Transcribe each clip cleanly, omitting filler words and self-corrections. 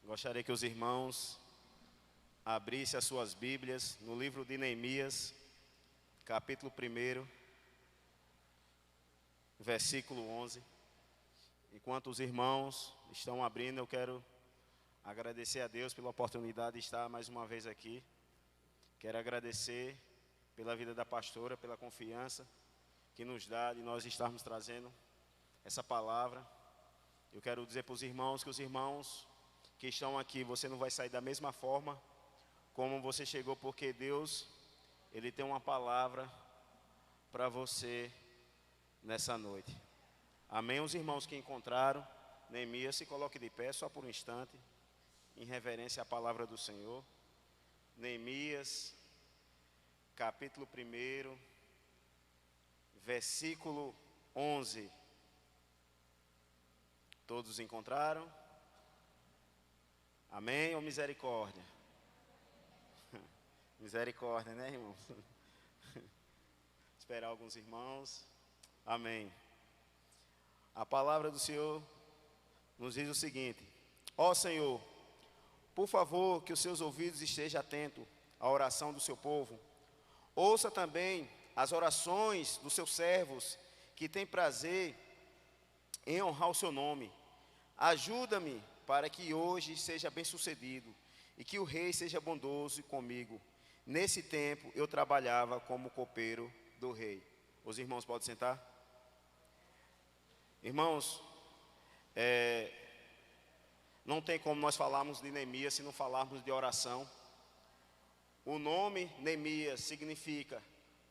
Gostaria que os irmãos abrissem as suas Bíblias no livro de Neemias, capítulo 1, versículo 11. Enquanto os irmãos estão abrindo, eu quero agradecer a Deus pela oportunidade de estar mais uma vez aqui. Quero agradecer pela vida da pastora, pela confiança que nos dá de nós estarmos trazendo essa palavra. Eu quero dizer para os irmãos que os irmãos que estão aqui, você não vai sair da mesma forma como você chegou, porque Deus, Ele tem uma palavra para você nessa noite. Amém? Os irmãos que encontraram Neemias, se coloque de pé só por um instante, em reverência à palavra do Senhor. Neemias, capítulo 1, versículo 11. Todos encontraram? Amém ou misericórdia? Misericórdia, né, irmãos? Esperar alguns irmãos. Amém. A palavra do Senhor nos diz o seguinte: ó Senhor, por favor, que os seus ouvidos estejam atentos à oração do seu povo. Ouça também as orações dos seus servos, que têm prazer em honrar o seu nome. Ajuda-me para que hoje seja bem-sucedido e que o rei seja bondoso comigo. Nesse tempo eu trabalhava como copeiro do rei. Os irmãos podem sentar? Irmãos, não tem como nós falarmos de Neemias se não falarmos de oração. O nome Neemias significa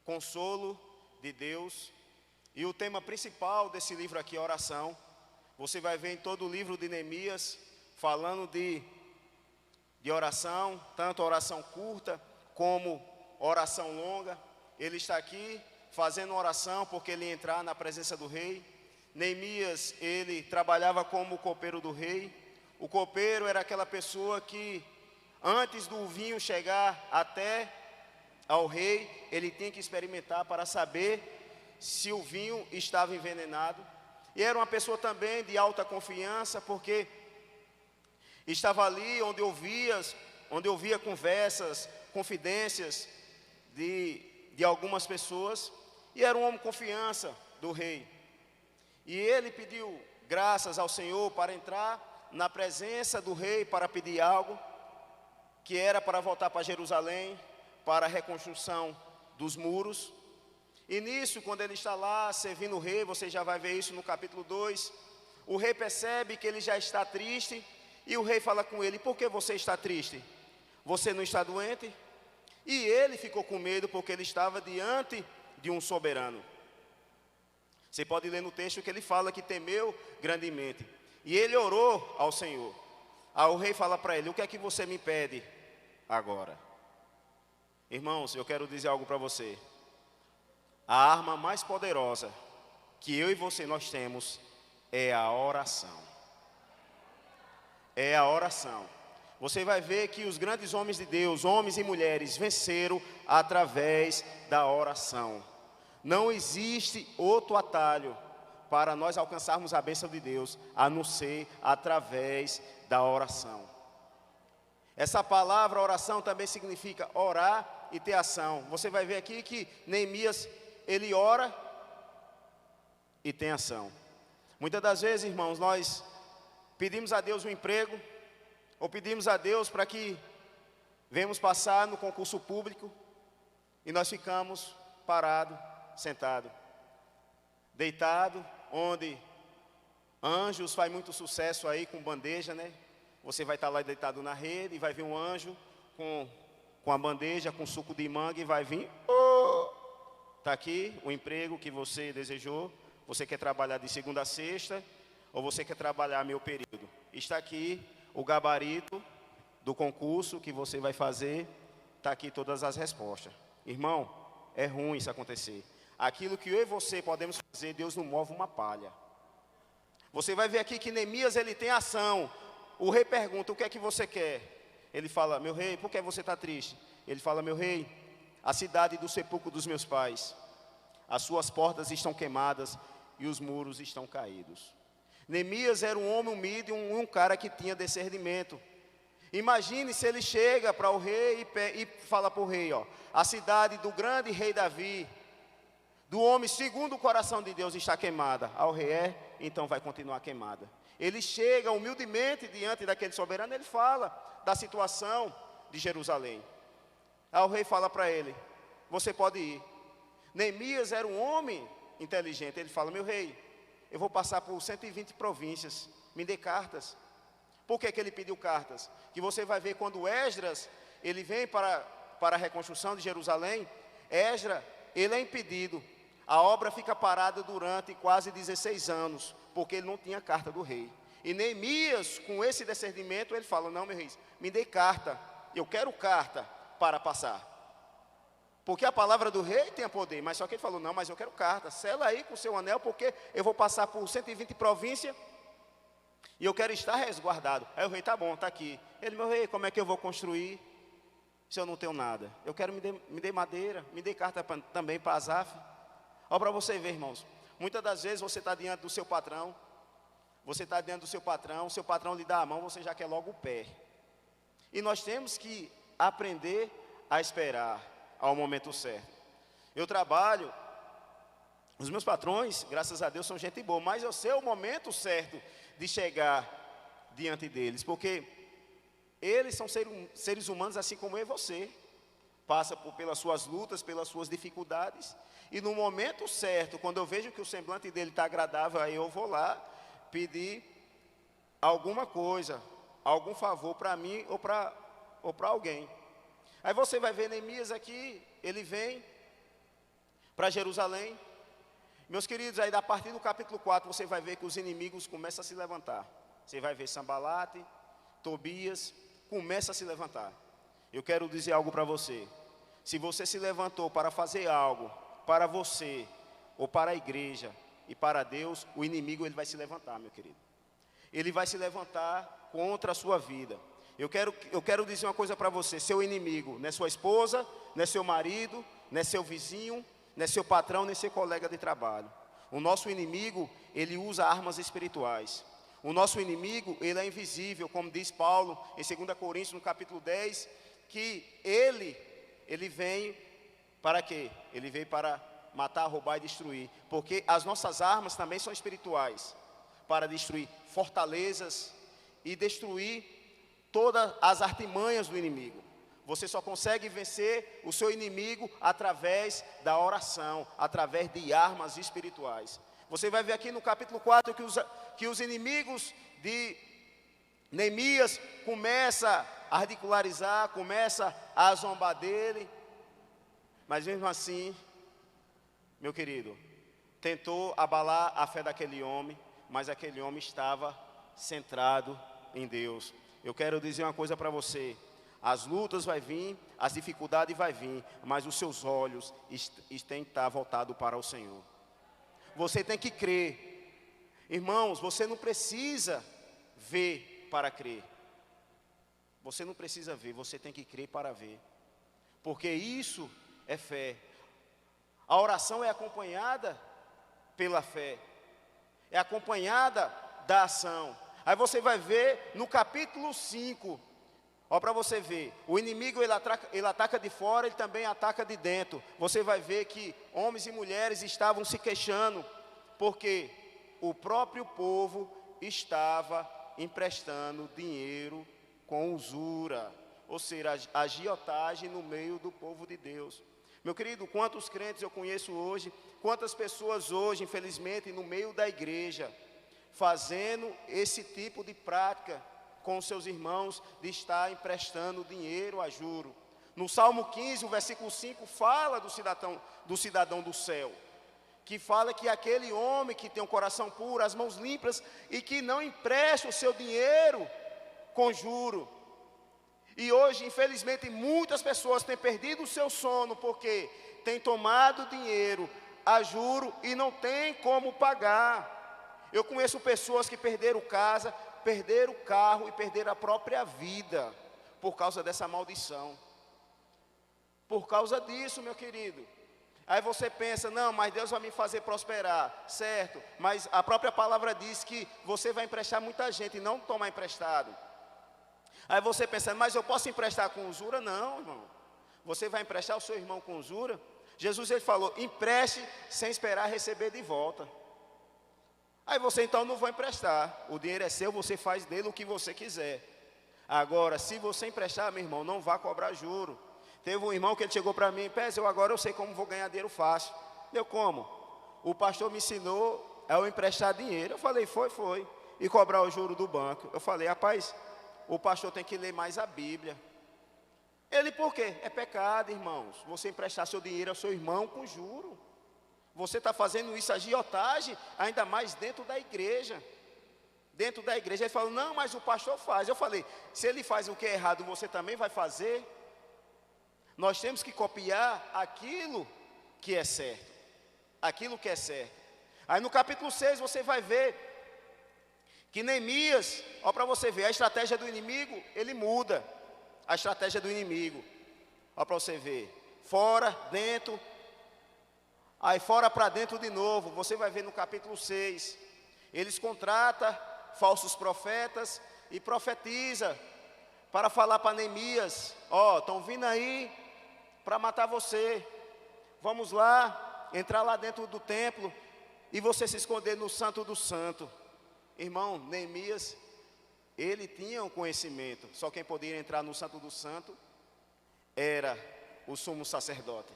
consolo de Deus. E o tema principal desse livro aqui é oração. Você vai ver em todo o livro de Neemias falando de oração, tanto oração curta como oração longa. Ele está aqui fazendo oração porque ele ia entrar na presença do rei. Neemias, ele trabalhava como copeiro do rei. O copeiro era aquela pessoa que, antes do vinho chegar até ao rei, ele tinha que experimentar para saber se o vinho estava envenenado. E era uma pessoa também de alta confiança, porque estava ali onde ouvia conversas, confidências de algumas pessoas, e era um homem de confiança do rei. E ele pediu graças ao Senhor para entrar na presença do rei para pedir algo, que era para voltar para Jerusalém, para a reconstrução dos muros. E nisso, quando ele está lá servindo o rei, você já vai ver isso no capítulo 2, o rei percebe que ele já está triste, e o rei fala com ele: por que você está triste? Você não está doente? E ele ficou com medo porque ele estava diante de um soberano. Você pode ler no texto que ele fala que temeu grandemente. E ele orou ao Senhor. Aí o rei fala para ele: o que é que você me pede agora? Irmãos, eu quero dizer algo para você. A arma mais poderosa que eu e você nós temos é a oração. É a oração. Você vai ver que os grandes homens de Deus, homens e mulheres, venceram através da oração. Não existe outro atalho para nós alcançarmos a bênção de Deus, a não ser através da oração. Essa palavra oração também significa orar e ter ação. Você vai ver aqui que Neemias, ele ora e tem ação. Muitas das vezes, irmãos, nós pedimos a Deus um emprego, ou pedimos a Deus para que venhamos passar no concurso público, e nós ficamos parados, sentados, deitados, onde anjos faz muito sucesso aí com bandeja, né? Você vai estar lá deitado na rede e vai vir um anjo com a bandeja, com suco de manga, e vai vir: está aqui o emprego que você desejou. Você quer trabalhar de segunda a sexta, ou você quer trabalhar meio período? Está aqui o gabarito do concurso que você vai fazer. Está aqui todas as respostas. Irmão, é ruim isso acontecer. Aquilo que eu e você podemos fazer, Deus não move uma palha. Você vai ver aqui que Neemias, ele tem ação. O rei pergunta: o que é que você quer? Ele fala: meu rei, por que você está triste? Ele fala: meu rei, a cidade do sepulcro dos meus pais, as suas portas estão queimadas e os muros estão caídos. Neemias era um homem humilde, um cara que tinha discernimento. Imagine se ele chega para o rei e fala para o rei, ó, a cidade do grande rei Davi, do homem segundo o coração de Deus, está queimada. Ao rei então vai continuar queimada. Ele chega humildemente diante daquele soberano, ele fala da situação de Jerusalém. Aí o rei fala para ele, você pode ir. Neemias era um homem inteligente, ele fala, meu rei, eu vou passar por 120 províncias, me dê cartas. Por que ele pediu cartas? Que você vai ver quando Esdras, ele vem para a reconstrução de Jerusalém, Esdras, ele é impedido. A obra fica parada durante quase 16 anos, porque ele não tinha carta do rei. E Neemias, com esse discernimento, ele fala, não, meu rei, me dê carta, eu quero carta para passar. Porque a palavra do rei tem poder, mas só que ele falou, não, mas eu quero carta, sela aí com o seu anel, porque eu vou passar por 120 províncias, e eu quero estar resguardado. Aí o rei, tá bom, está aqui. Ele, meu rei, como é que eu vou construir se eu não tenho nada? Eu quero me dê madeira, me dê carta também para Asaf. Olha para você ver, irmãos. Muitas das vezes você está diante do seu patrão. Você está diante do seu patrão lhe dá a mão, você já quer logo o pé. E nós temos que aprender a esperar ao momento certo. Eu trabalho, os meus patrões, graças a Deus, são gente boa, mas eu sei o momento certo de chegar diante deles, porque eles são seres humanos assim como eu e você, passa pelas suas lutas, pelas suas dificuldades, e no momento certo, quando eu vejo que o semblante dele está agradável, aí eu vou lá pedir alguma coisa, algum favor para mim ou para alguém. Aí você vai ver Neemias aqui, ele vem para Jerusalém. Meus queridos, aí a partir do capítulo 4, você vai ver que os inimigos começam a se levantar. Você vai ver Sambalate, Tobias, começa a se levantar. Eu quero dizer algo para você. Se você se levantou para fazer algo para você, ou para a igreja, e para Deus, o inimigo ele vai se levantar, meu querido. Ele vai se levantar contra a sua vida. Eu quero dizer uma coisa para você, seu inimigo não é sua esposa, não é seu marido, não é seu vizinho, não é seu patrão, nem seu colega de trabalho. O nosso inimigo, ele usa armas espirituais. O nosso inimigo, ele é invisível, como diz Paulo em 2 Coríntios, no capítulo 10, que ele vem para quê? Ele veio para matar, roubar e destruir. Porque as nossas armas também são espirituais, para destruir fortalezas e destruir todas as artimanhas do inimigo. Você só consegue vencer o seu inimigo através da oração, através de armas espirituais. Você vai ver aqui no capítulo 4 que os inimigos de Neemias começam a ridicularizar, começam a zombar dele. Mas mesmo assim, meu querido, tentou abalar a fé daquele homem, mas aquele homem estava centrado em Deus. Eu quero dizer uma coisa para você. As lutas vão vir, as dificuldades vão vir, mas os seus olhos têm que estar voltados para o Senhor. Você tem que crer. Irmãos, você não precisa ver para crer. Você não precisa ver, você tem que crer para ver. Porque isso é fé. A oração é acompanhada pela fé. É acompanhada da ação. Aí você vai ver no capítulo 5. Olha para você ver, o inimigo ele ataca de fora, ele também ataca de dentro. Você vai ver que homens e mulheres estavam se queixando, porque o próprio povo estava emprestando dinheiro com usura, ou seja, a agiotagem no meio do povo de Deus. Meu querido, quantos crentes eu conheço hoje, quantas pessoas hoje, infelizmente, no meio da igreja, fazendo esse tipo de prática com seus irmãos, de estar emprestando dinheiro a juro. No Salmo 15, o versículo 5, fala do cidadão do céu, que fala que aquele homem que tem um coração puro, as mãos limpas, e que não empresta o seu dinheiro com juro. E hoje, infelizmente, muitas pessoas têm perdido o seu sono, porque têm tomado dinheiro a juro e não tem como pagar. Eu conheço pessoas que perderam casa, perderam o carro e perderam a própria vida por causa dessa maldição. Por causa disso, meu querido. Aí você pensa, não, mas Deus vai me fazer prosperar, certo? Mas a própria palavra diz que você vai emprestar muita gente e não tomar emprestado. Aí você pensa, mas eu posso emprestar com usura? Não, irmão. Você vai emprestar ao seu irmão com usura? Jesus ele falou, empreste sem esperar receber de volta. Aí você então não vai emprestar. O dinheiro é seu, você faz dele o que você quiser. Agora, se você emprestar, meu irmão, não vá cobrar juro. Teve um irmão que ele chegou para mim, Pés, agora eu sei como vou ganhar dinheiro fácil. Eu como? O pastor me ensinou a eu emprestar dinheiro. Eu falei, foi. E cobrar o juro do banco. Eu falei, rapaz, o pastor tem que ler mais a Bíblia. Ele, por quê? É pecado, irmãos. Você emprestar seu dinheiro ao seu irmão com juro. Você está fazendo isso, agiotagem, ainda mais dentro da igreja. Dentro da igreja. Ele falou, não, mas o pastor faz. Eu falei, se ele faz o que é errado, você também vai fazer? Nós temos que copiar aquilo que é certo. Aquilo que é certo. Aí no capítulo 6 você vai ver que Neemias, ó, para você ver, a estratégia do inimigo, ele muda. A estratégia do inimigo, ó, para você ver, fora, dentro, aí fora para dentro de novo. Você vai ver no capítulo 6, eles contratam falsos profetas e profetiza para falar para Neemias, ó, estão vindo aí para matar você, vamos lá, entrar lá dentro do templo e você se esconder no Santo do Santo. Irmão, Neemias, ele tinha um conhecimento, só quem podia entrar no Santo do Santo era o sumo sacerdote.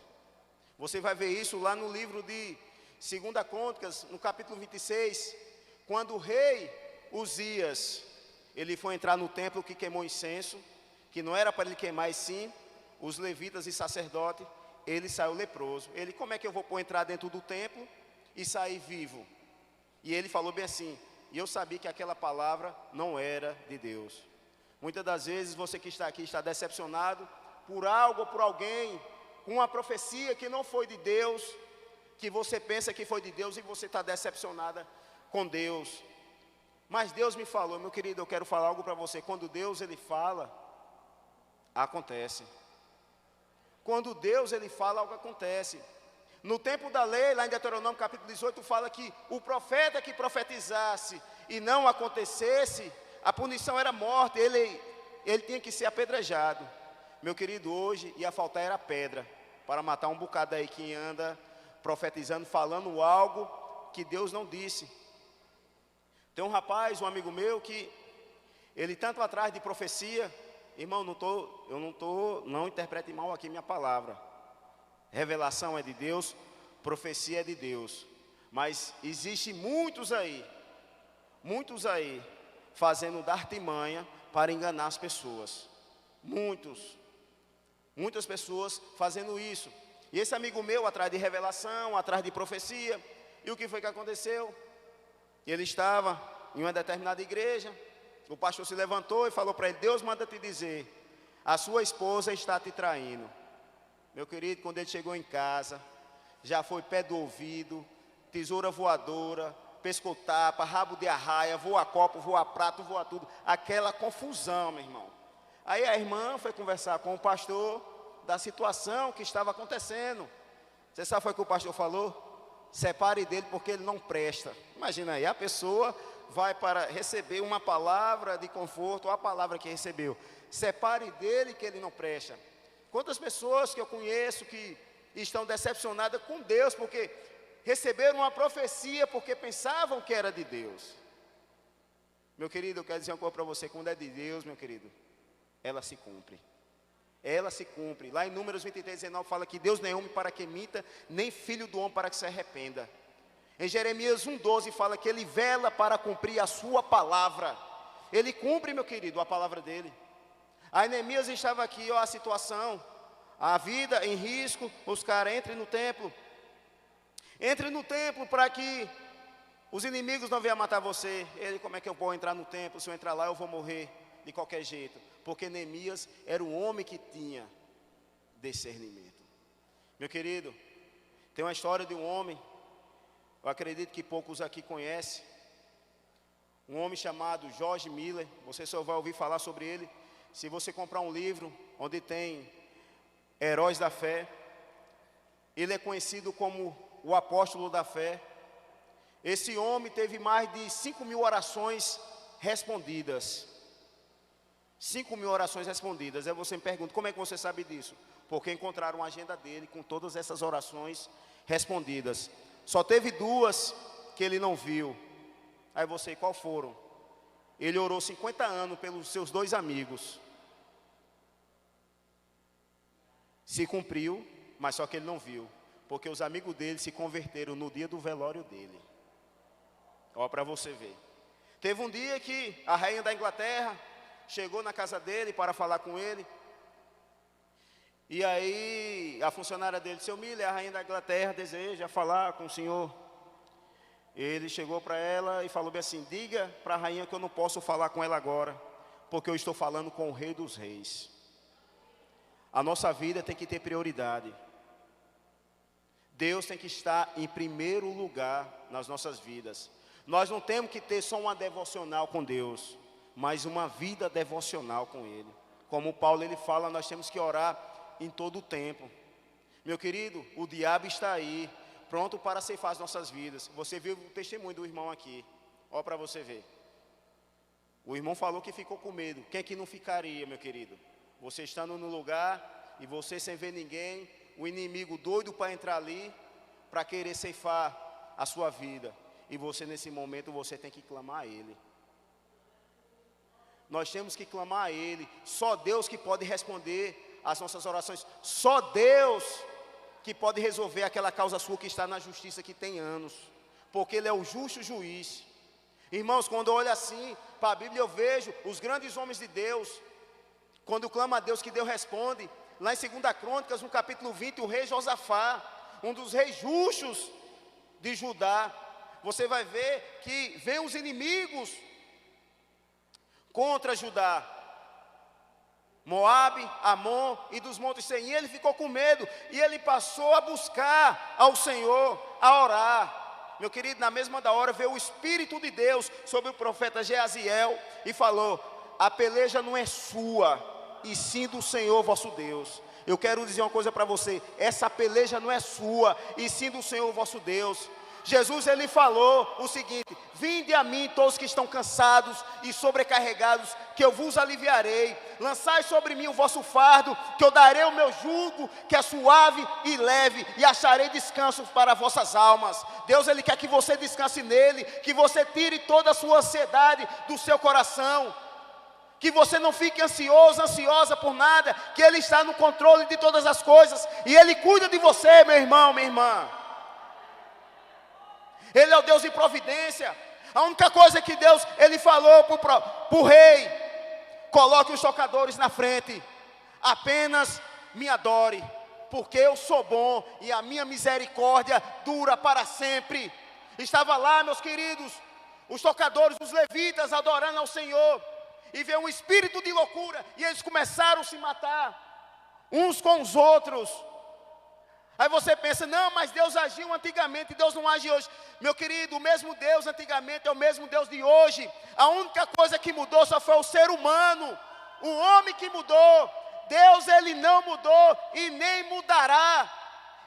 Você vai ver isso lá no livro de 2 Crônicas, no capítulo 26, quando o rei Uzias, ele foi entrar no templo que queimou incenso, que não era para ele queimar, e sim os levitas e sacerdotes, ele saiu leproso. Ele, como é que eu vou entrar dentro do templo e sair vivo? E ele falou bem assim, e eu sabia que aquela palavra não era de Deus. Muitas das vezes você que está aqui está decepcionado por algo ou por alguém, com uma profecia que não foi de Deus, que você pensa que foi de Deus e você está decepcionada com Deus. Mas Deus me falou, meu querido, eu quero falar algo para você. Quando Deus ele fala, acontece. Quando Deus ele fala, algo acontece. No tempo da lei, lá em Deuteronômio capítulo 18, fala que o profeta que profetizasse e não acontecesse, a punição era morte, ele tinha que ser apedrejado. Meu querido, hoje ia faltar era pedra, para matar um bocado aí que anda profetizando, falando algo que Deus não disse. Tem um rapaz, um amigo meu, que ele tanto atrás de profecia, irmão, não interprete mal aqui minha palavra. Revelação é de Deus, profecia é de Deus. Mas existe muitos aí, fazendo da artimanha para enganar as pessoas. Muitas pessoas fazendo isso. E esse amigo meu, atrás de revelação, atrás de profecia, e o que foi que aconteceu? Ele estava em uma determinada igreja, o pastor se levantou e falou para ele, Deus manda te dizer, a sua esposa está te traindo. Meu querido, quando ele chegou em casa, já foi pé do ouvido, tesoura voadora, pescotapa, rabo de arraia, voa copo, voa prato, voa tudo. Aquela confusão, meu irmão. Aí a irmã foi conversar com o pastor da situação que estava acontecendo. Você sabe foi o que o pastor falou? Separe dele porque ele não presta. Imagina aí, a pessoa vai para receber uma palavra de conforto, a palavra que recebeu. Separe dele que ele não presta. Quantas pessoas que eu conheço que estão decepcionadas com Deus, porque receberam uma profecia, porque pensavam que era de Deus. Meu querido, eu quero dizer uma coisa para você, quando é de Deus, meu querido, ela se cumpre. Ela se cumpre. Lá em Números 23:19 fala que Deus não é homem para que minta, nem filho do homem para que se arrependa. Em Jeremias 1:12 fala que ele vela para cumprir a sua palavra. Ele cumpre, meu querido, a palavra dele. Aí Neemias estava aqui, ó, a situação, a vida em risco, os caras entrem no templo. Entre no templo para que os inimigos não venham matar você. Ele, como é que eu vou entrar no templo? Se eu entrar lá eu vou morrer de qualquer jeito. Porque Neemias era um homem que tinha discernimento. Meu querido, tem uma história de um homem, eu acredito que poucos aqui conhecem. Um homem chamado George Miller, você só vai ouvir falar sobre ele se você comprar um livro onde tem heróis da fé. Ele é conhecido como o apóstolo da fé. Esse homem teve mais de 5.000 orações respondidas. 5.000 orações respondidas. Aí você me pergunta, como é que você sabe disso? Porque encontraram a agenda dele com todas essas orações respondidas. Só teve 2 que ele não viu. Aí você, qual foram? Ele orou 50 anos pelos seus 2 amigos. Se cumpriu, mas só que ele não viu. Porque os amigos dele se converteram no dia do velório dele. Olha para você ver. Teve um dia que a rainha da Inglaterra chegou na casa dele para falar com ele. E aí a funcionária dele, seu Miller, a rainha da Inglaterra deseja falar com o senhor. Ele chegou para ela e falou bem assim, diga para a rainha que eu não posso falar com ela agora, porque eu estou falando com o Rei dos Reis. A nossa vida tem que ter prioridade. Deus tem que estar em primeiro lugar nas nossas vidas. Nós não temos que ter só uma devocional com Deus, mas uma vida devocional com Ele. Como Paulo ele fala, nós temos que orar em todo o tempo. Meu querido, o diabo está aí, pronto para ceifar as nossas vidas. Você viu o testemunho do irmão aqui. Olha para você ver. O irmão falou que ficou com medo. Quem é que não ficaria, meu querido? Você estando no lugar e você sem ver ninguém, o inimigo doido para entrar ali, para querer ceifar a sua vida. E você nesse momento, você tem que clamar a Ele. Nós temos que clamar a Ele. Só Deus que pode responder as nossas orações. Só Deus que pode resolver aquela causa sua que está na justiça que tem anos. Porque Ele é o justo juiz. Irmãos, quando eu olho assim para a Bíblia, eu vejo os grandes homens de Deus. Quando clama a Deus, que Deus responde. Lá em 2 Crônicas, no capítulo 20, o rei Josafá, um dos reis justos de Judá. Você vai ver que vem os inimigos contra Judá, Moabe, Amon e dos montes Seir. Ele ficou com medo e ele passou a buscar ao Senhor, a orar. Meu querido, na mesma hora veio o Espírito de Deus sobre o profeta Jeaziel e falou, a peleja não é sua, e sim do Senhor vosso Deus. Eu quero dizer uma coisa para você, essa peleja não é sua, e sim do Senhor vosso Deus. Jesus ele falou o seguinte, vinde a mim todos que estão cansados e sobrecarregados, que eu vos aliviarei. Lançai sobre mim o vosso fardo, que eu darei o meu jugo, que é suave e leve, e acharei descanso para vossas almas. Deus ele quer que você descanse nele, que você tire toda a sua ansiedade do seu coração, que você não fique ansioso, ansiosa por nada, que Ele está no controle de todas as coisas, e Ele cuida de você, meu irmão, minha irmã. Ele é o Deus de providência. A única coisa que Deus, Ele falou para o rei, coloque os tocadores na frente, apenas me adore, porque eu sou bom, e a minha misericórdia dura para sempre. Estava lá, meus queridos, os tocadores, os levitas, adorando ao Senhor, e veio um espírito de loucura, e eles começaram a se matar, uns com os outros. Aí você pensa, não, mas Deus agiu antigamente, Deus não age hoje. Meu querido, o mesmo Deus antigamente é o mesmo Deus de hoje. A única coisa que mudou só foi o ser humano, o homem que mudou. Deus ele não mudou e nem mudará,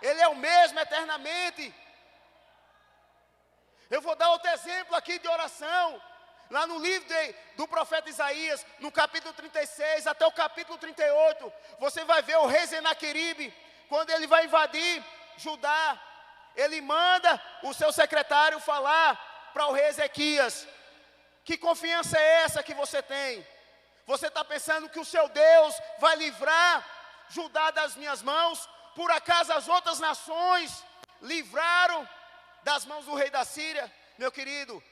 Ele é o mesmo eternamente. Eu vou dar outro exemplo aqui de oração. Lá no livro do profeta Isaías, no capítulo 36 até o capítulo 38, você vai ver o rei Senaqueribe, quando ele vai invadir Judá, ele manda o seu secretário falar para o rei Ezequias, que confiança é essa que você tem? Você está pensando que o seu Deus vai livrar Judá das minhas mãos? Por acaso as outras nações livraram das mãos do rei da Síria? Meu querido,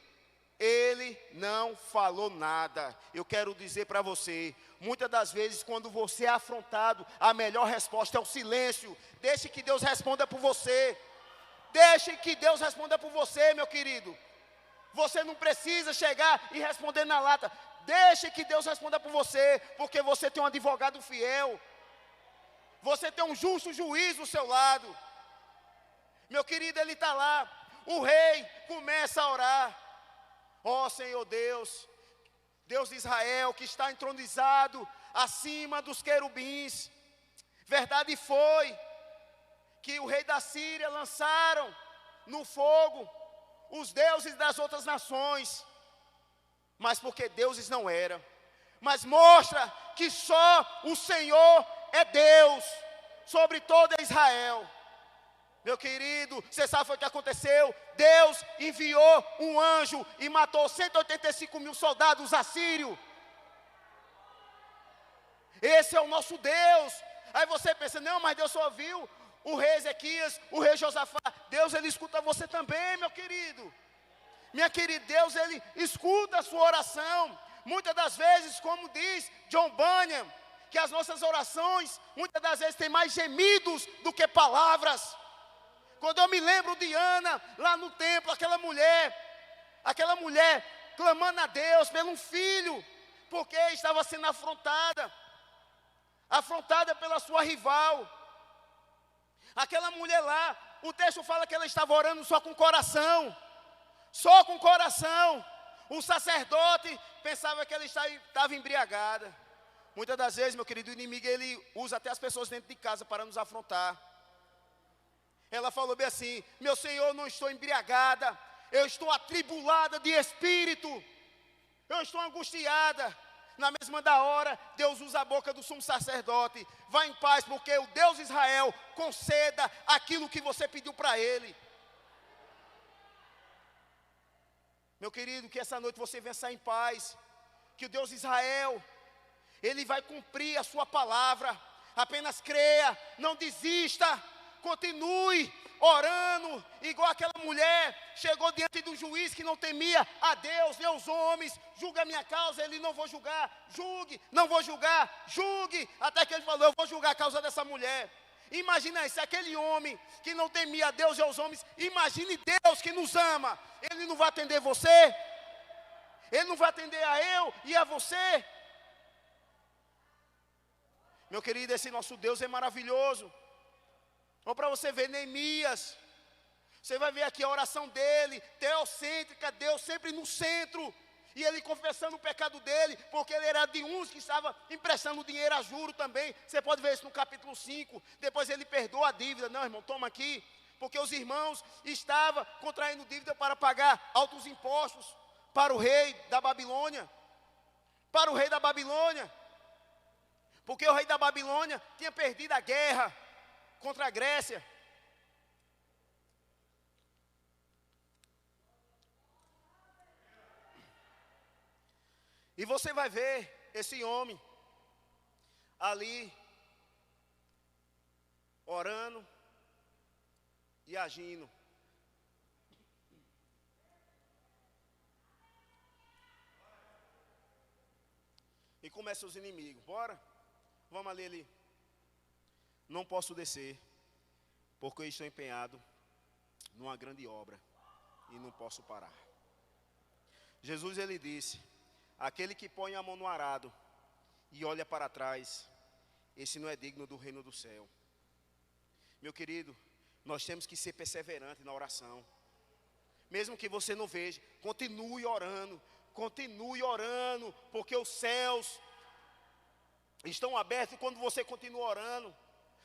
ele não falou nada. Eu quero dizer para você, muitas das vezes quando você é afrontado, a melhor resposta é o silêncio. Deixe que Deus responda por você. Deixe que Deus responda por você, meu querido. Você não precisa chegar e responder na lata. Deixe que Deus responda por você, porque você tem um advogado fiel. Você tem um justo juiz do seu lado. Meu querido, ele está lá. O rei começa a orar. Ó Senhor Deus, Deus de Israel, que está entronizado acima dos querubins. Verdade foi que o rei da Síria lançaram no fogo os deuses das outras nações, mas porque deuses não eram, mas mostra que só o Senhor é Deus sobre toda Israel. Meu querido, você sabe o que aconteceu? Deus enviou um anjo e matou 185 mil soldados assírios. Esse é o nosso Deus. Aí você pensa, não, mas Deus só ouviu o rei Ezequias, o rei Josafá. Deus, ele escuta você também, meu querido. Minha querida, Deus, ele escuta a sua oração. Muitas das vezes, como diz John Bunyan, que as nossas orações, muitas das vezes, têm mais gemidos do que palavras. Quando eu me lembro de Ana, lá no templo, aquela mulher clamando a Deus pelo filho, porque estava sendo afrontada pela sua rival. Aquela mulher lá, o texto fala que ela estava orando só com o coração. Só com o coração. O sacerdote pensava que ela estava embriagada. Muitas das vezes, meu querido, o inimigo, ele usa até as pessoas dentro de casa para nos afrontar. Ela falou bem assim, meu Senhor, não estou embriagada, eu estou atribulada de espírito, eu estou angustiada. Na mesma da hora, Deus usa a boca do sumo sacerdote, vá em paz, porque o Deus de Israel conceda aquilo que você pediu para Ele. Meu querido, que essa noite você venha sair em paz, que o Deus de Israel, Ele vai cumprir a sua palavra. Apenas creia, não desista, continue orando, igual aquela mulher, chegou diante do juiz que não temia a Deus, nem os homens, julga a minha causa, ele não vou julgar, julgue, não vou julgar, julgue, até que ele falou, eu vou julgar a causa dessa mulher. Imagina isso, aquele homem que não temia a Deus e aos homens, imagine Deus que nos ama, Ele não vai atender você, Ele não vai atender a eu e a você. Meu querido, esse nosso Deus é maravilhoso. Ou para você ver Neemias, você vai ver aqui a oração dele, teocêntrica, Deus sempre no centro, e ele confessando o pecado dele, porque ele era de uns que estava emprestando dinheiro a juro também. Você pode ver isso no capítulo 5, depois ele perdoa a dívida. Não, irmão, toma aqui, porque os irmãos estavam contraindo dívida para pagar altos impostos para o rei da Babilônia, porque o rei da Babilônia tinha perdido a guerra contra a Grécia. E você vai ver esse homem ali orando e agindo. E começa os inimigos. Bora? Vamos ali. Não posso descer, porque eu estou empenhado numa grande obra e não posso parar. Jesus, ele disse, aquele que põe a mão no arado e olha para trás, esse não é digno do reino do céu. Meu querido, nós temos que ser perseverantes na oração. Mesmo que você não veja, continue orando, porque os céus estão abertos quando você continua orando.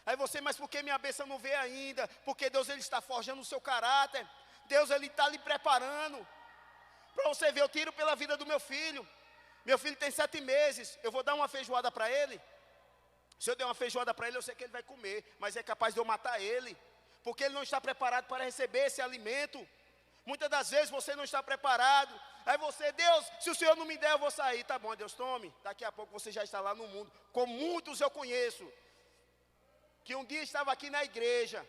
Aí você, mas por que minha bênção não veio ainda? Porque Deus, ele está forjando o seu caráter. Deus, ele está lhe preparando. Para você ver, eu tiro pela vida do meu filho. Meu filho tem 7 meses, eu vou dar uma feijoada para ele. Se eu der uma feijoada para ele, eu sei que ele vai comer, mas é capaz de eu matar ele, porque ele não está preparado para receber esse alimento. Muitas das vezes você não está preparado. Aí você, Deus, se o Senhor não me der, eu vou sair. Tá bom, Deus, tome. Daqui a pouco você já está lá no mundo. Com muitos eu conheço, que um dia estava aqui na igreja,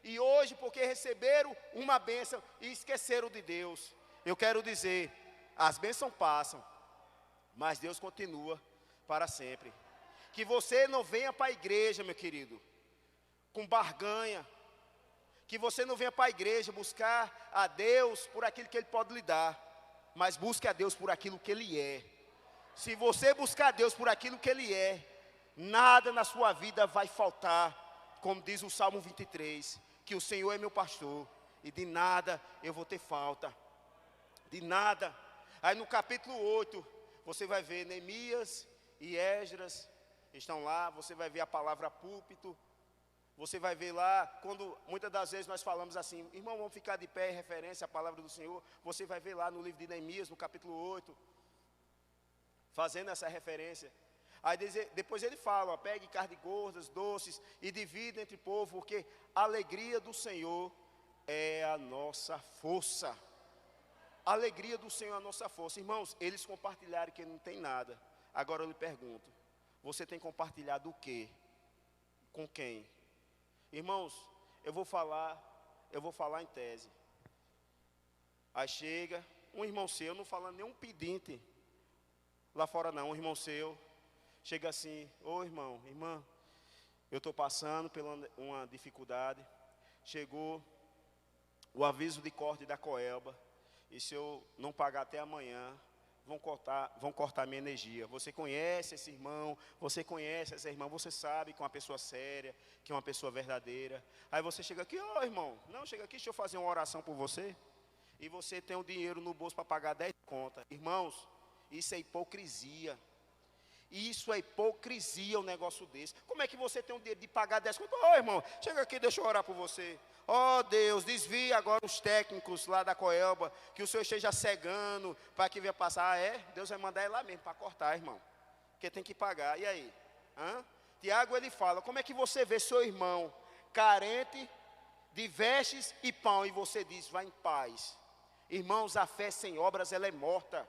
e hoje, porque receberam uma bênção e esqueceram de Deus. Eu quero dizer, as bênçãos passam, mas Deus continua para sempre. Que você não venha para a igreja, meu querido, com barganha. Que você não venha para a igreja buscar a Deus por aquilo que Ele pode lhe dar, mas busque a Deus por aquilo que Ele é. Se você buscar a Deus por aquilo que Ele é, nada na sua vida vai faltar. Como diz o Salmo 23, que o Senhor é meu pastor, e de nada eu vou ter falta. De nada. Aí no capítulo 8, você vai ver Neemias e Esdras estão lá, você vai ver a palavra púlpito. Você vai ver lá, quando muitas das vezes nós falamos assim, irmão, vamos ficar de pé em referência à palavra do Senhor. Você vai ver lá no livro de Neemias, no capítulo 8, fazendo essa referência. Aí depois ele fala, ó, pegue carne gordas, doces e divida entre o povo, porque a alegria do Senhor é a nossa força. A alegria do Senhor é a nossa força. Irmãos, eles compartilharam que não tem nada. Agora eu lhe pergunto, você tem compartilhado o quê? Com quem? Irmãos, eu vou falar em tese. Aí chega um irmão seu, não falando nenhum pedinte lá fora não, um irmão seu, chega assim, ô irmão, irmã, eu estou passando por uma dificuldade, chegou o aviso de corte da Coelba, e se eu não pagar até amanhã, vão cortar minha energia. Você conhece esse irmão, você conhece essa irmã, você sabe que é uma pessoa séria, que é uma pessoa verdadeira. Aí você chega aqui, ô irmão, não, chega aqui, deixa eu fazer uma oração por você. E você tem o dinheiro no bolso para pagar 10 contas. Irmãos, isso é hipocrisia. Isso é hipocrisia, um negócio desse. Como é que você tem o dinheiro de pagar 10 contas? Ô irmão, chega aqui, deixa eu orar por você. Ó Deus, desvie agora os técnicos lá da Coelba, que o Senhor esteja cegando, para que venha passar. Ah, é? Deus vai mandar ele lá mesmo, para cortar, irmão. Porque tem que pagar. E aí? Tiago, ele fala, como é que você vê seu irmão carente de vestes e pão, e você diz, vai em paz. Irmãos, a fé sem obras, ela é morta.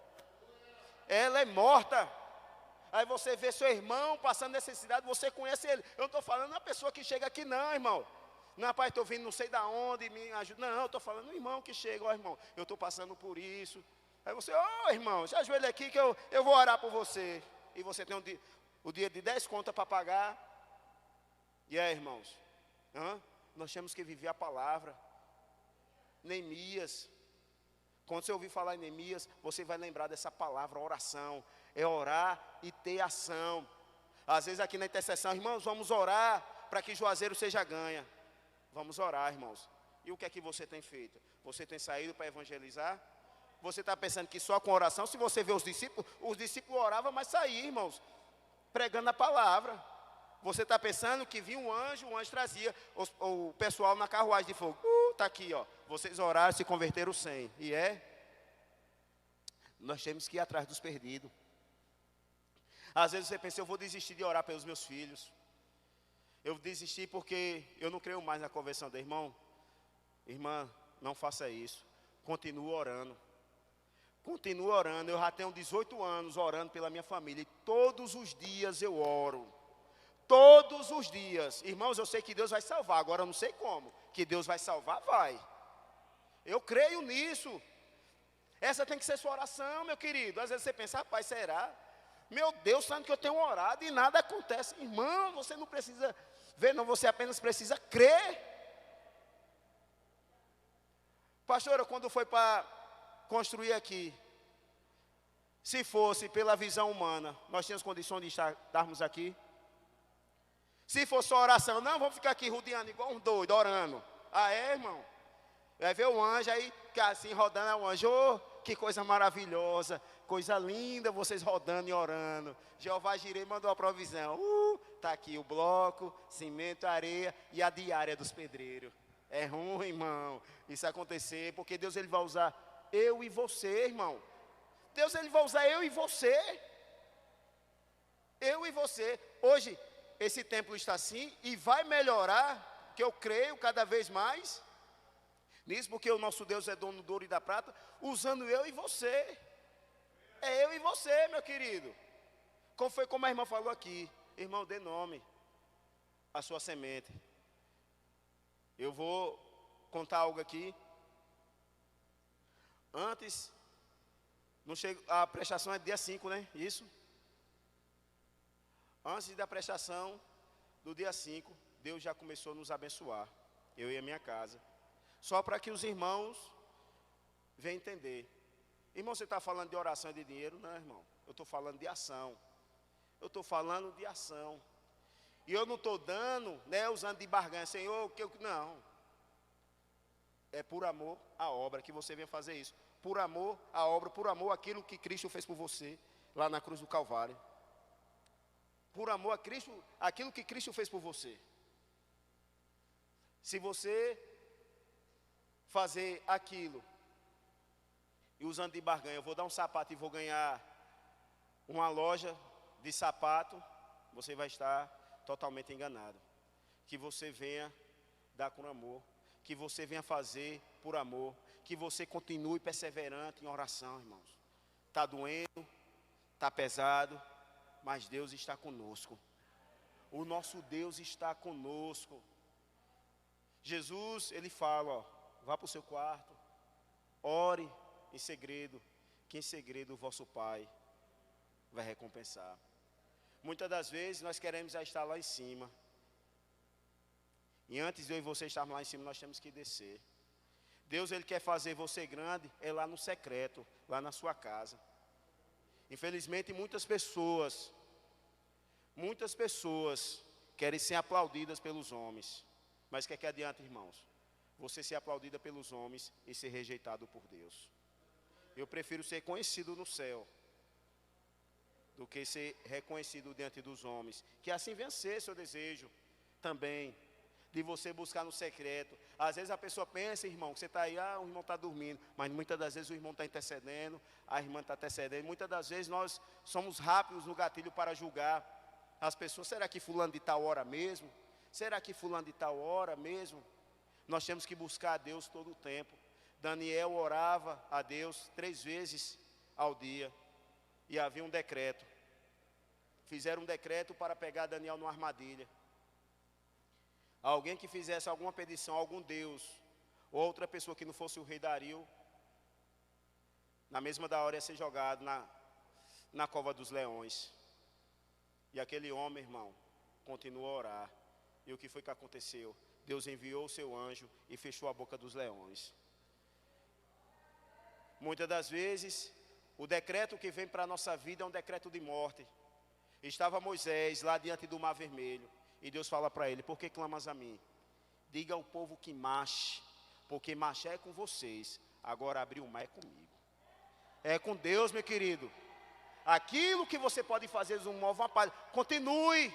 Ela é morta. Aí você vê seu irmão passando necessidade, você conhece ele. Eu não estou falando uma pessoa que chega aqui não, irmão. Não, rapaz, estou vindo não sei da onde, me ajuda. Não, eu estou falando um irmão que chega, ó irmão, eu estou passando por isso. Aí você, ô irmão, se ajoelha aqui que eu vou orar por você. E você tem o dia de 10 contas para pagar. E aí, irmãos? Nós temos que viver a palavra. Neemias. Quando você ouvir falar em Neemias, você vai lembrar dessa palavra, oração. É orar e ter ação. Às vezes aqui na intercessão, irmãos, vamos orar para que Juazeiro seja ganha. Vamos orar, irmãos. E o que é que você tem feito? Você tem saído para evangelizar? Você está pensando que só com oração? Se você vê os discípulos oravam, mas saíam, irmãos, pregando a palavra. Você está pensando que vinha um anjo trazia o pessoal na carruagem de fogo. Está aqui, ó. Vocês oraram, se converteram 100. E nós temos que ir atrás dos perdidos. Às vezes você pensa, eu vou desistir de orar pelos meus filhos. Eu desisti porque eu não creio mais na conversão do irmão. Irmã, não faça isso. Continue orando. Continue orando. Eu já tenho 18 anos orando pela minha família. E todos os dias eu oro. Todos os dias. Irmãos, eu sei que Deus vai salvar. Agora eu não sei como. Que Deus vai salvar, vai. Eu creio nisso. Essa tem que ser sua oração, meu querido. Às vezes você pensa, rapaz, será? Meu Deus, sabe que eu tenho orado e nada acontece. Irmão, você não precisa ver, não, você apenas precisa crer. Pastora, quando foi para construir aqui, se fosse pela visão humana, nós tínhamos condições de estarmos aqui? Se fosse só oração, não, vamos ficar aqui rodeando igual um doido, orando. Ah, é, irmão? Vai ver o anjo aí, assim, rodando, é o anjo, oh, que coisa maravilhosa, coisa linda, vocês rodando e orando. Jeová Jireh mandou a provisão. Está aqui o bloco, cimento, areia e a diária dos pedreiros. É ruim, irmão, isso acontecer, porque Deus ele vai usar eu e você, irmão. Deus ele vai usar eu e você. Eu e você. Hoje, esse templo está assim e vai melhorar, que eu creio cada vez mais nisso, porque o nosso Deus é dono do ouro e da prata, usando eu e você. É eu e você, meu querido. Como foi como a irmã falou aqui, irmão, dê nome à sua semente. Eu vou contar algo aqui. Antes, não chego, a prestação é dia 5, né? Isso. Antes da prestação do dia 5, Deus já começou a nos abençoar, eu e a minha casa. Só para que os irmãos venham entender. Irmão, você está falando de oração e de dinheiro? Não, irmão. Eu estou falando de ação. Eu estou falando de ação. E eu não estou dando, né, usando de barganha, Senhor, não. É por amor à obra que você vem fazer isso. Por amor à obra, por amor àquilo que Cristo fez por você, lá na cruz do Calvário. Por amor a Cristo, aquilo que Cristo fez por você. Se você fazer aquilo, e usando de barganha, eu vou dar um sapato e vou ganhar uma loja de sapato, você vai estar totalmente enganado. Que você venha dar com amor, que você venha fazer por amor, que você continue perseverante em oração, irmãos. Está doendo, está pesado, mas Deus está conosco. O nosso Deus está conosco. Jesus, ele fala, ó, vá para o seu quarto, ore em segredo, que em segredo o vosso Pai vai recompensar. Muitas das vezes nós queremos já estar lá em cima. E antes de eu e você estarmos lá em cima, nós temos que descer. Deus, ele quer fazer você grande, é lá no secreto, lá na sua casa. Infelizmente, muitas pessoas querem ser aplaudidas pelos homens. Mas o que adianta, irmãos? Você ser aplaudida pelos homens e ser rejeitado por Deus. Eu prefiro ser conhecido no céu do que ser reconhecido diante dos homens. Que assim venha ser seu desejo também, de você buscar no secreto. Às vezes a pessoa pensa, irmão, que você está aí, o irmão está dormindo, mas muitas das vezes o irmão está intercedendo, a irmã está intercedendo. Muitas das vezes nós somos rápidos no gatilho para julgar as pessoas. Será que fulano de tal hora mesmo? Será que fulano de tal hora mesmo? Nós temos que buscar a Deus todo o tempo. Daniel orava a Deus 3 vezes ao dia. E havia um decreto. Fizeram um decreto para pegar Daniel numa armadilha. Alguém que fizesse alguma petição a algum Deus, ou outra pessoa que não fosse o rei Dario, na mesma da hora ia ser jogado na cova dos leões. E aquele homem, irmão, continuou a orar. E o que foi que aconteceu? Deus enviou o seu anjo e fechou a boca dos leões. Muitas das vezes, o decreto que vem para a nossa vida é um decreto de morte. Estava Moisés lá diante do Mar Vermelho. E Deus fala para ele, por que clamas a mim? Diga ao povo que marche, porque marchar é com vocês. Agora abrir o mar é comigo. É com Deus, meu querido. Aquilo que você pode fazer não move uma palha. Continue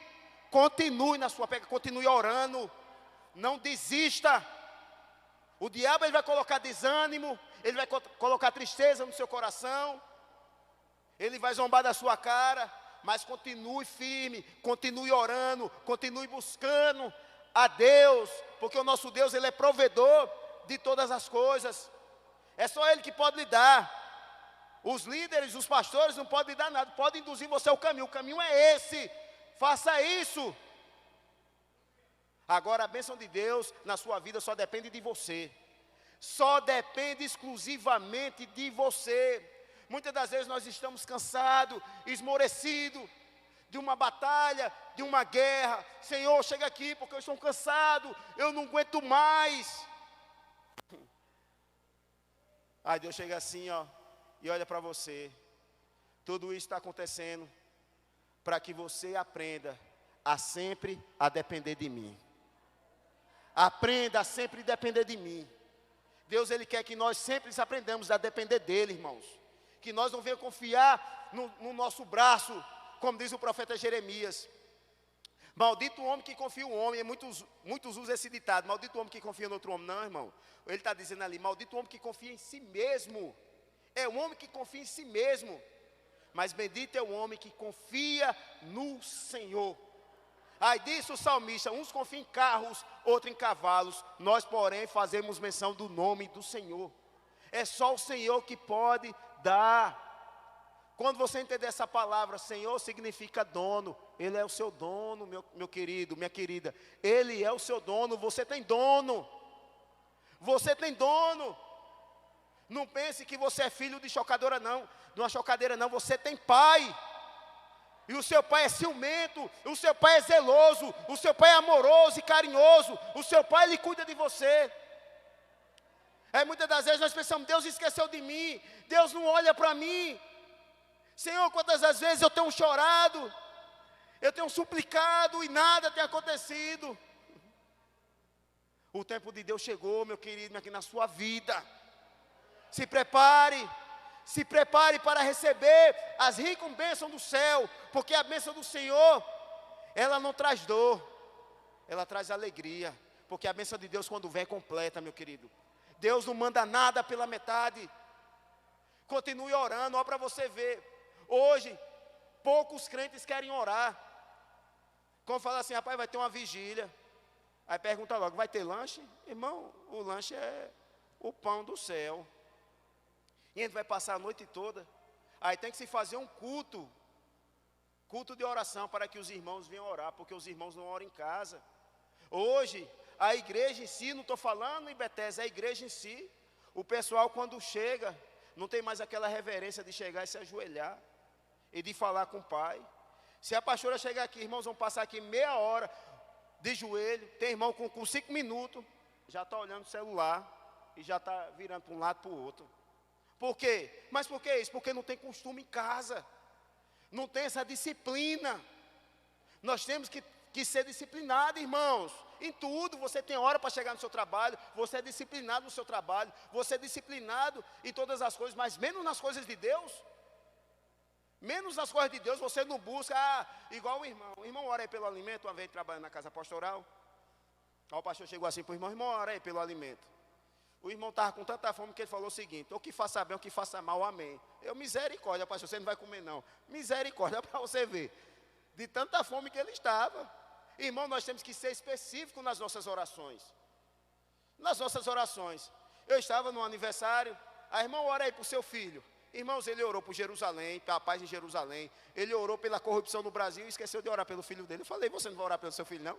na sua pega, continue orando. Não desista. O diabo ele vai colocar desânimo, ele vai colocar tristeza no seu coração. Ele vai zombar da sua cara, mas continue firme, continue orando, continue buscando a Deus, porque o nosso Deus ele é provedor de todas as coisas. É só Ele que pode lhe dar. Os líderes, os pastores não podem lhe dar nada, podem induzir você ao caminho. O caminho é esse. Faça isso. Agora a bênção de Deus na sua vida só depende de você. Só depende exclusivamente de você. Muitas das vezes nós estamos cansados, esmorecidos de uma batalha, de uma guerra. Senhor, chega aqui porque eu estou cansado, eu não aguento mais. Aí Deus chega assim, ó, e olha para você. Tudo isso está acontecendo para que você aprenda a sempre a depender de mim. Aprenda a sempre depender de mim. Deus ele quer que nós sempre aprendamos a depender dele, irmãos. Que nós não venhamos confiar no nosso braço, como diz o profeta Jeremias. Maldito o homem que confia no homem. Muitos usam esse ditado, maldito o homem que confia no outro homem. Não, irmão, ele está dizendo ali, maldito o homem que confia em si mesmo. É o homem que confia em si mesmo. Mas bendito é o homem que confia no Senhor. Aí disse o salmista, uns confiam em carros, outros em cavalos. Nós, porém, fazemos menção do nome do Senhor. É só o Senhor que pode dar. Quando você entender essa palavra, Senhor significa dono. Ele é o seu dono, meu querido, minha querida. Ele é o seu dono, você tem dono. Você tem dono. Não pense que você é filho de chocadora não, de uma chocadeira não, você tem pai. E o seu pai é ciumento, o seu pai é zeloso, o seu pai é amoroso e carinhoso, o seu pai ele cuida de você. Muitas das vezes nós pensamos, Deus esqueceu de mim, Deus não olha para mim. Senhor, quantas das vezes eu tenho chorado, eu tenho suplicado e nada tem acontecido. O tempo de Deus chegou, meu querido, aqui na sua vida. Se prepare para receber as ricas bênçãos do céu, porque a bênção do Senhor, ela não traz dor, ela traz alegria, porque a bênção de Deus quando vem é completa, meu querido. Deus não manda nada pela metade. Continue orando, ó, para você ver. Hoje, poucos crentes querem orar. Quando fala assim, rapaz, vai ter uma vigília. Aí pergunta logo, vai ter lanche? Irmão, o lanche é o pão do céu. E a gente vai passar a noite toda. Aí tem que se fazer um culto de oração para que os irmãos venham orar, porque os irmãos não oram em casa. Hoje, a igreja em si, não estou falando em Bethesda, a igreja em si, o pessoal quando chega, não tem mais aquela reverência de chegar e se ajoelhar e de falar com o Pai. Se a pastora chegar aqui, irmãos vão passar aqui meia hora de joelho, tem irmão com 5 minutos, já está olhando o celular e já está virando para um lado para o outro. Por quê? Mas por que isso? Porque não tem costume em casa, não tem essa disciplina. Nós temos que ser disciplinados, irmãos, em tudo. Você tem hora para chegar no seu trabalho, você é disciplinado no seu trabalho, você é disciplinado em todas as coisas, mas menos nas coisas de Deus. Menos nas coisas de Deus, você não busca, igual o irmão. O irmão ora aí pelo alimento, uma vez trabalhando na casa pastoral. Aí o pastor chegou assim para o irmão, ora aí pelo alimento. O irmão estava com tanta fome que ele falou o seguinte, ou que faça bem, ou que faça mal, amém. Eu, misericórdia, pastor, você não vai comer não. Misericórdia, para você ver. De tanta fome que ele estava. Irmão, nós temos que ser específicos nas nossas orações. Nas nossas orações. Eu estava no aniversário, a irmã ora aí para o seu filho. Irmãos, ele orou por Jerusalém, pela paz em Jerusalém. Ele orou pela corrupção no Brasil e esqueceu de orar pelo filho dele. Eu falei, você não vai orar pelo seu filho, não?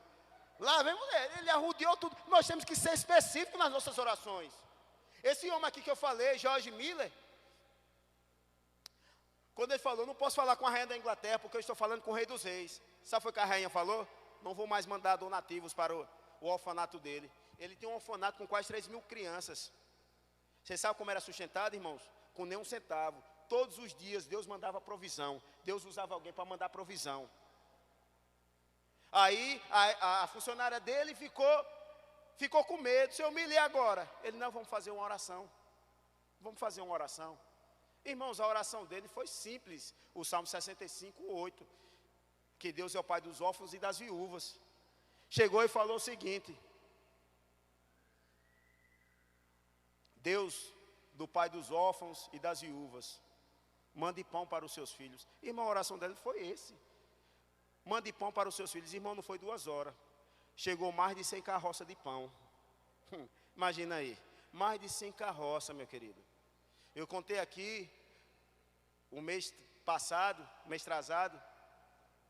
Lá vem mulher, ele arrodeou tudo. Nós temos que ser específicos nas nossas orações. Esse homem aqui que eu falei, George Miller, quando ele falou, não posso falar com a rainha da Inglaterra, porque eu estou falando com o rei dos reis. Sabe o que a rainha falou? Não vou mais mandar donativos para o orfanato dele. Ele tem um orfanato com quase 3.000 crianças. Você sabe como era sustentado, irmãos? Com nem um centavo. Todos os dias Deus mandava provisão. Deus usava alguém para mandar provisão. Aí a funcionária dele ficou com medo. Se eu me ler agora, ele, não, vamos fazer uma oração. Vamos fazer uma oração. Irmãos, a oração dele foi simples. O Salmo 65:8. Que Deus é o Pai dos órfãos e das viúvas. Chegou e falou o seguinte: Deus, do Pai dos órfãos e das viúvas, mande pão para os seus filhos. Irmão, a oração dele foi esse. Mande pão para os seus filhos. Irmão, não foi 2 horas. Chegou mais de 100 carroças de pão. Imagina aí. Mais de 100 carroças, meu querido. Eu contei aqui, o mês passado, mês atrasado,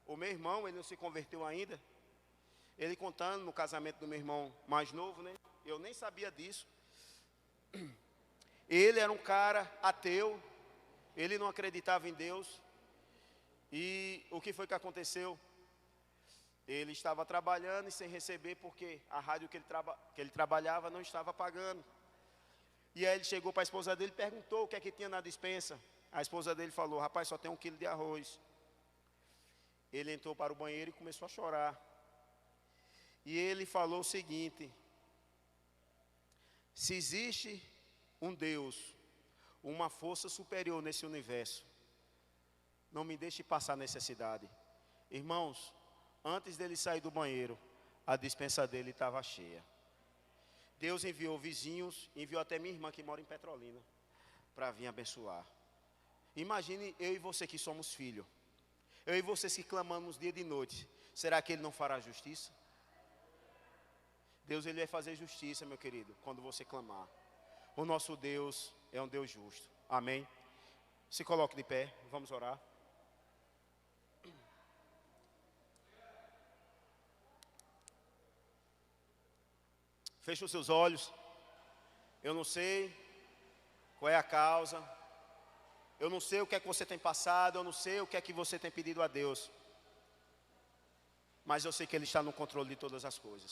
o meu irmão, ele não se converteu ainda. Ele contando no casamento do meu irmão mais novo, né? Eu nem sabia disso. Ele era um cara ateu, ele não acreditava em Deus. E o que foi que aconteceu? Ele estava trabalhando e sem receber porque a rádio que ele trabalhava não estava pagando. E aí ele chegou para a esposa dele e perguntou o que é que tinha na despensa. A esposa dele falou, rapaz, só tem 1 quilo de arroz. Ele entrou para o banheiro e começou a chorar. E ele falou o seguinte: se existe um Deus, uma força superior nesse universo, não me deixe passar necessidade. Irmãos, antes dele sair do banheiro, a despensa dele estava cheia. Deus enviou vizinhos, enviou até minha irmã que mora em Petrolina, para vir abençoar. Imagine eu e você que somos filhos. Eu e você que clamamos dia e de noite. Será que Ele não fará justiça? Deus, Ele vai fazer justiça, meu querido, quando você clamar. O nosso Deus é um Deus justo. Amém? Se coloque de pé, vamos orar. Feche os seus olhos. Eu não sei qual é a causa. Eu não sei o que é que você tem passado. Eu não sei o que é que você tem pedido a Deus. Mas eu sei que Ele está no controle de todas as coisas.